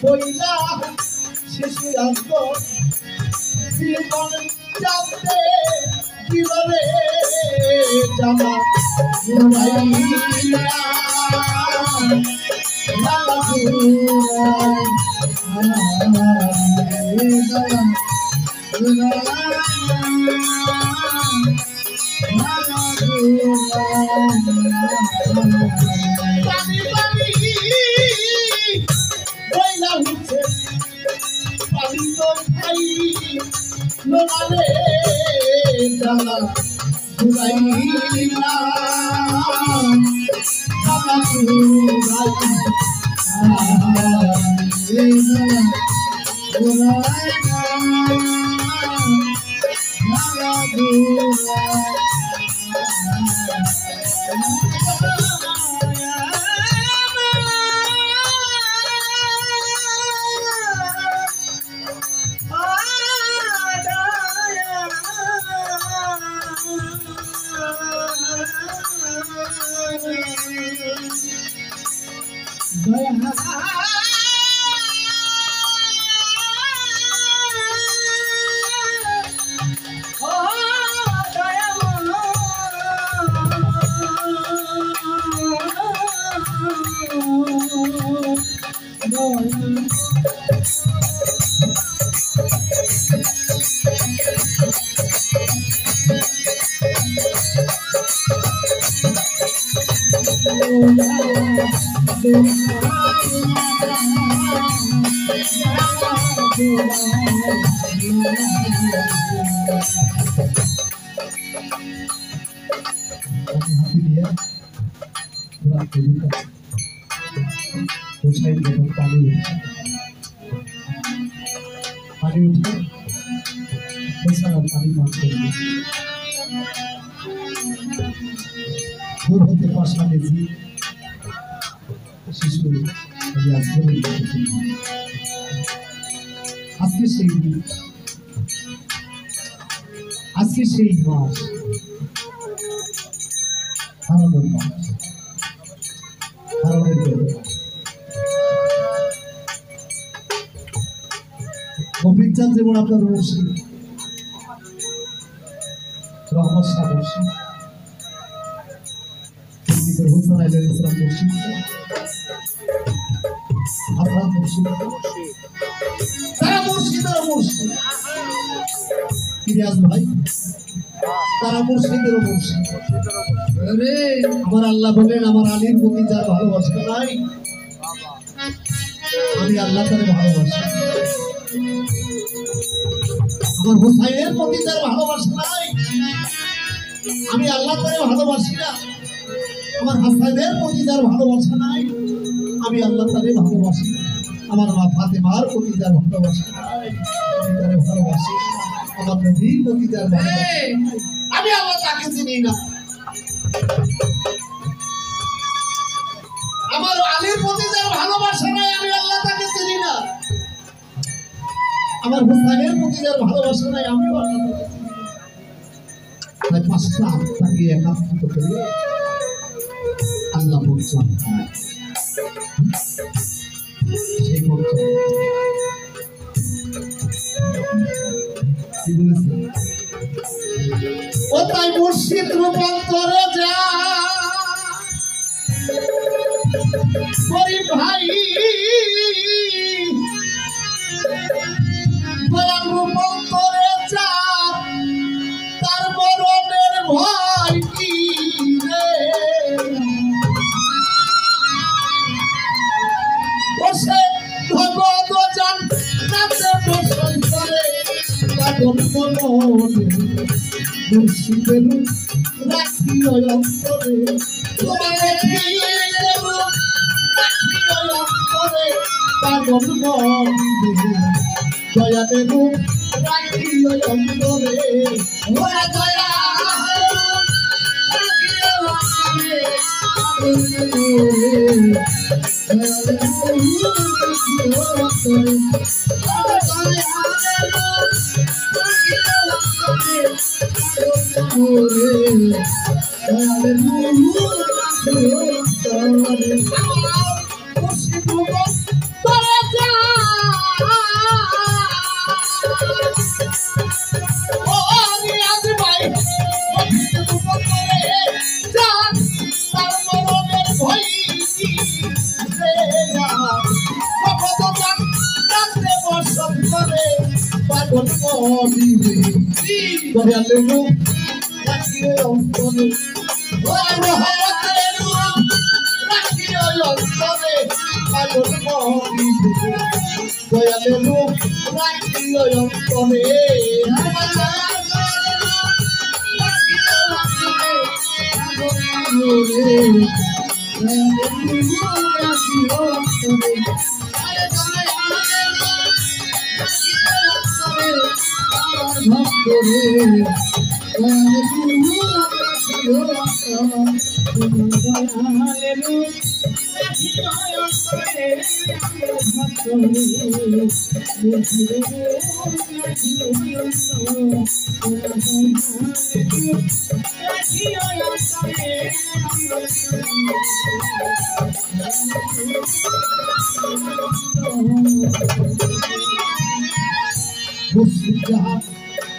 বইলা শিশু আসবো জীবন জানতে কিভাবে জামা আজকে সেই মাস হারানোর মাস হারানোর গোবিন্দ চাঁদ যেমন আপনার মুর্শিদ রহমত শাহ মুর্শিদ হোসেন আলাইহিস সালাম মুর্শিদ আপনার মুর্শিদ তারা মুর্শিদের মুর্শিদ ইলিয়াস ভাই তারা মুর্শিদের মুর্শিদ। আরে আমার আল্লাহ বলেন আমার আলীর প্রতি যার ভালোবাসা নাই আমি আল্লাহ তারে ভালোবাসি, আমার হুসাইনের প্রতি যার ভালোবাসা নাই আমি আল্লাহ তারে ভালোবাসি না, আমার হাসানের প্রতি যার ভালোবাসা নাই আমি আল্লাহ তারে ভালোবাসি, আমার মা ফাতেমার প্রতি যার ভালোবাসা নাই আমি তারে ভালোবাসি, আমার নবীর প্রতি যার ভালোবাসা আমি আল্লাহ তাকে চিনি না, আমার আলীর প্রতি যার ভালোবাসা নাই আমি আল্লাহ তাকে চিনি না, আমার হুসাইনের প্রতি যার ভালোবাসা নাই আমিও আল্লাহ তাকে চিনি না। তাই পাঁচটা আত্মাকে একাত্রিত করে আল্লাহ বলছেন সেই বলছেন কি বলেছে ও তাই মুর্শিদ রূপান্তরে যা গরিব ভাই দয়াল রূপান্তরে যা তার মরণের ভয় কি রে বসে ভগত জান কাছে বসই করে কাদম মরণে মুর্শিদের রাখি অন্তরে তোমাকে ফিরে দেব অন্তরে পাগল মনে দয়া দেব রাখি অন্তরে ওরা দয়া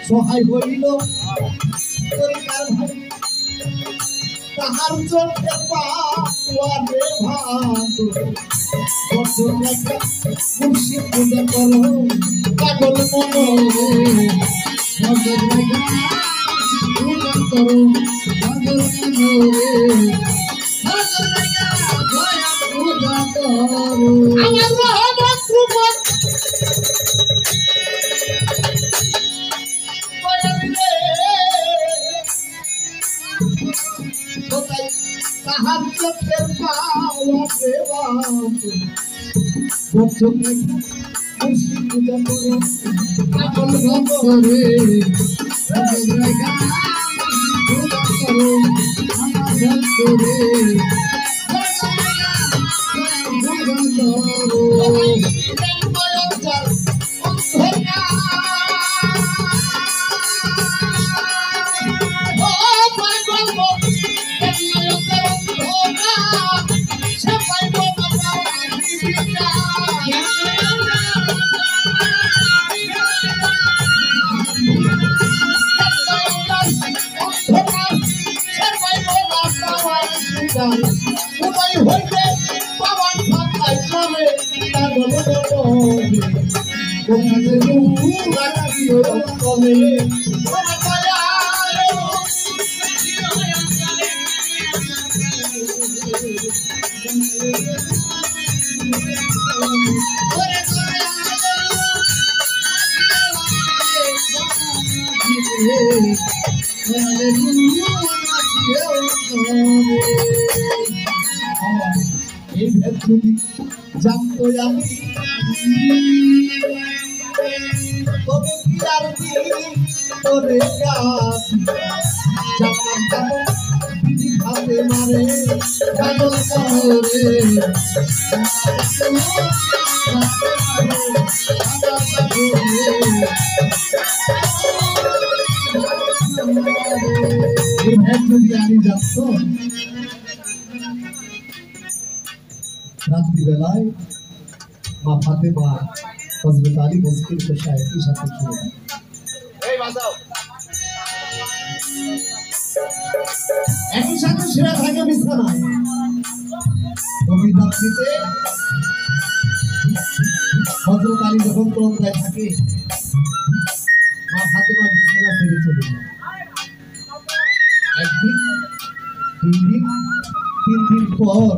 সহায় হইল তাহার চোখে পাওয়ারে ভাত মুর্শিদ পূজা করো পাগল মনে পূজা করো পাগল পূজা করো তাহার চোখের পাওয়ারে ভাত পূজা করো পাগল মনে জানতো আমি তবে কি আর তোরে হাতে মারে পাগল করে আমি জানতো রাত্রিবেলায় মা ফাতেমা হযরত আলী মসজিদ বসে একই সাথে শুনে একই সাথে শুয়ে থাকে বিছানায় গভীর রাত্রিতে হযরত আলী যখন তন্দ্রায় থাকে মা ফাতেমা বিছানা ছেড়ে চলে যায় একদিন দুই দিন তিন দিন পর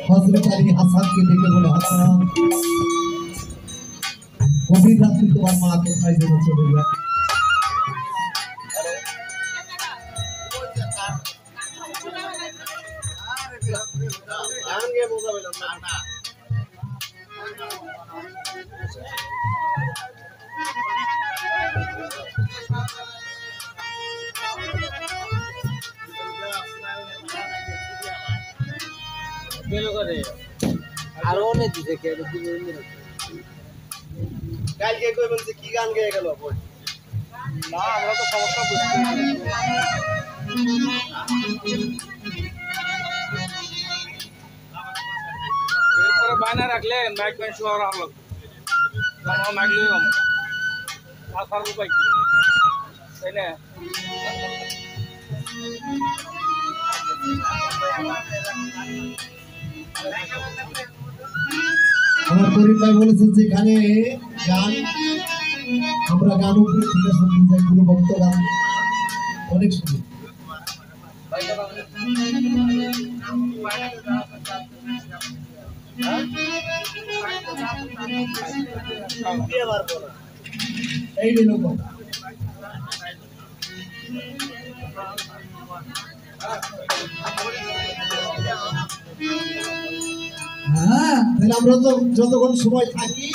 হযরত আলী হাসানকে ডেকে বলে হাসান গভীর রাত্রি তোমার মা কোথায় যেন চলে যায় আরো অনেক দিছে কালকে কই বলছে কি গান গেয়ে গেল না আমরা তো সমস্যা বুঝছি এরপরে বায়না রাখলেন মাইক ব্যান্ড শো আর হলো আমরা মাইক লইলাম আর ফারুক ভাই তাই না আমার গরিব ভাই বলেছেন যে এখানে গান আমরা গান উপরে থেকে শুনতে যাই কোনো ভক্ত গান অনেক শুনি এই দিন হ্যাঁ তাহলে আমরা তো যতক্ষণ সময় থাকি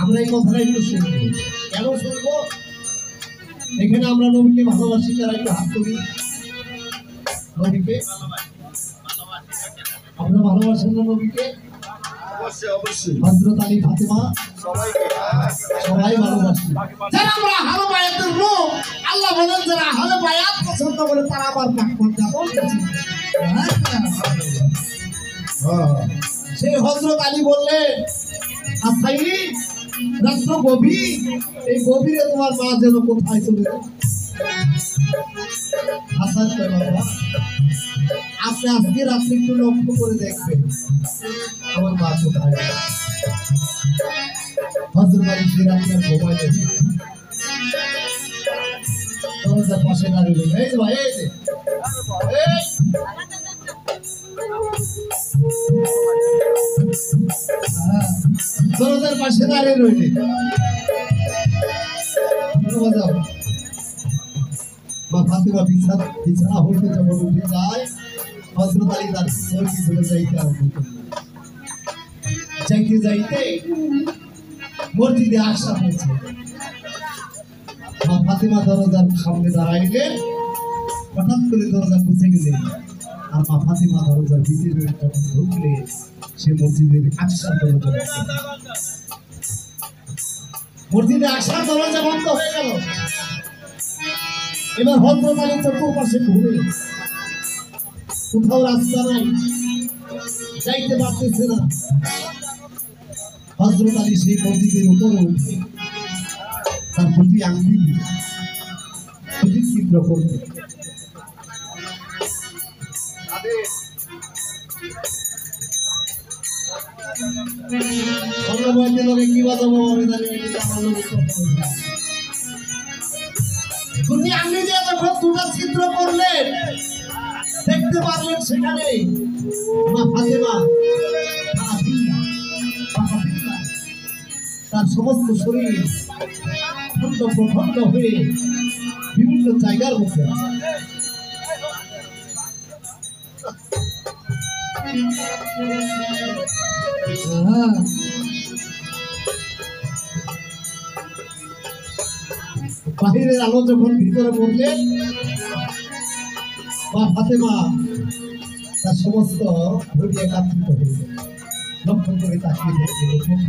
আমরা এই কথাটা একটু শুনবো কেন শুনবো এখানে আমরা নবীকে ভালোবাসি যারা একটু হাত তুলি নবীকে আমরা ভালোবাসেন না নবীকে হযরত আলী ফাতেমা সবাই ভালোবাসি যারা আমরা আহলে বায়াতের লোক আল্লাহ বলেন যারা আহলে বায়াত পছন্দ করে তারা আবার পাক করতে বলতেছে সেই হযরত আলী বললেন আসাইনি রাত্র গভীর এই গভীরে তোমার মা যেন কোথায় চলে যায় হাসান বাবা আপনি আজকে রাত্রে একটু লক্ষ্য করে দেখবেন আমার মা কোথায় হযরত আলী সেই রাত্রে ঘুমায় দেখেন দরজার পাশে দাঁড়িয়ে এই যে ভাই এই যে দরজার পাশে দাঁড়িয়ে রইলে মা ফাতেমা বিছানা হইতে যখন উঠে যায় হযরত আলী তার পিছনে যাইতে আরম্ভ করলেন যাইতে যাইতে মসজিদে আসা হয়েছে মা ফাতেমা দরজার সামনে দাঁড়াইলেন হঠাৎ করে দরজা খুঁজে গেলেন আর মা ফাতেমা দরজার ভিতরে যখন ঢুকলে সে মসজিদের আসার দরজা মসজিদে আসার দরজা বন্ধ হয়ে গেল এবার হযরত আলী চতুর্পাশে ঘুরে কোথাও রাস্তা নাই যাইতে পারতেছে না হযরত আলী সেই মসজিদের উপরে উঠে তার প্রতি আঙ্গুল ছিদ্র করতে কি বাজাবো আমি জানি আঙ্গুল দিয়ে যখন দুটা ছিদ্র করলেন দেখতে পারলেন সেখানে মা ফাতেমা তার সমস্ত শরীর খণ্ড প্রখণ্ড হয়ে বিভিন্ন জায়গার মধ্যে আছে বাহিরের আলো যখন ভিতরে পড়লেন মা ফাতেমা তার সমস্ত ঘড়ি একাত্রিত হয়ে লক্ষ্য করে তাকিয়ে দেখলেন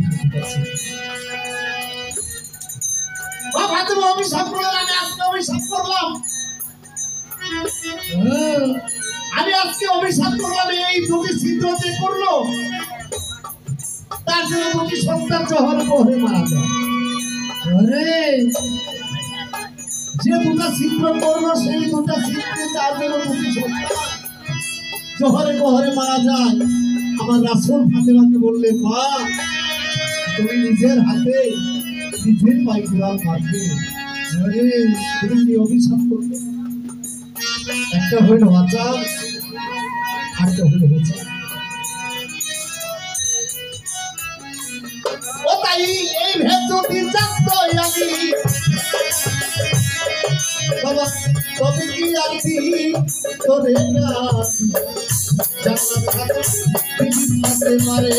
মা ফাতেমা অভিশাপ করলেন আমি আজকে অভিশাপ করলাম এই দুটি ছিদ্র যে করলো তার জন্য দুটি সন্তান জহরে বহে মারা যায় যে দুটা ছিদ্র করলো সেই দুটা ছিদ্রে তার জন্য দুটি সন্তান জহরে বহরে মারা যায় আমার রাসূল ফাতেমাকে বললেন মা তুমি নিজের হাতে নিজের পায়ে কুড়াল মারবে তুমি কি অভিশাপ করবে একটা হইল আচার আরেকটা হইল হচ্ছে ও তাই এই ভেদ যদি জানতো আমি বাবা ও কবি কি আছি তোরে গাছি জান্নাত খাতে বিবিতে মারে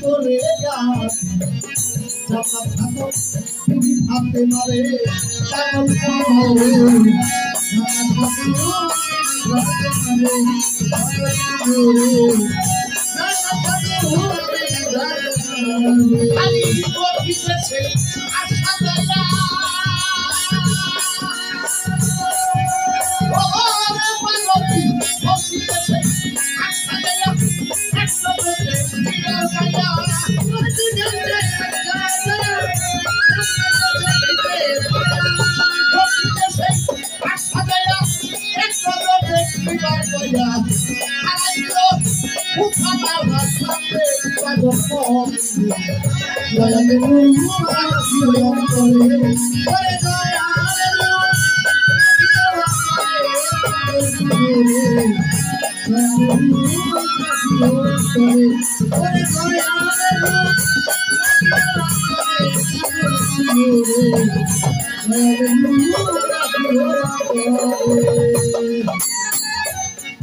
তোরে গাছি জান্নাত খাতে বিবিতে মারে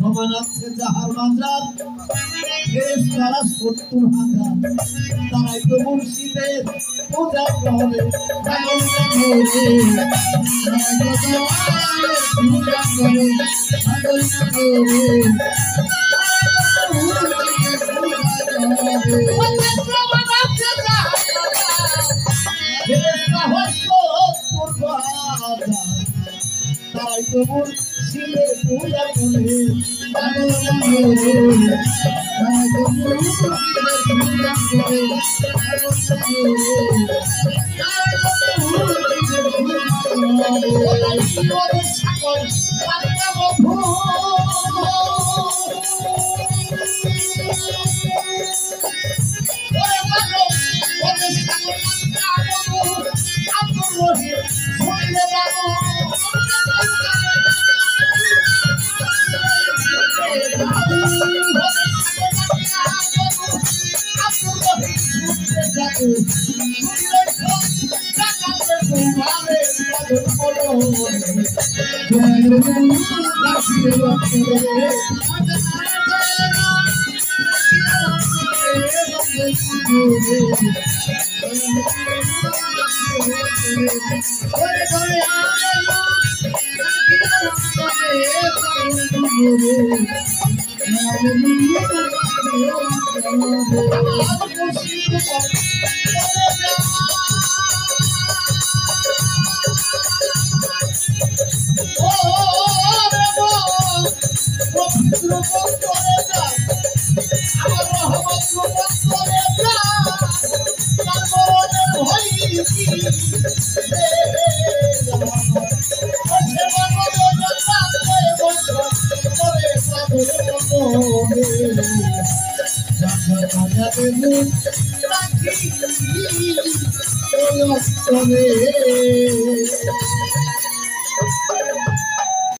ভগবান আছে যাহার মাঝার তারা ৭০,০০০ তারাই তো মুর্শিদের পূজা করে তারাই তো মুর্শিদের পূজা করে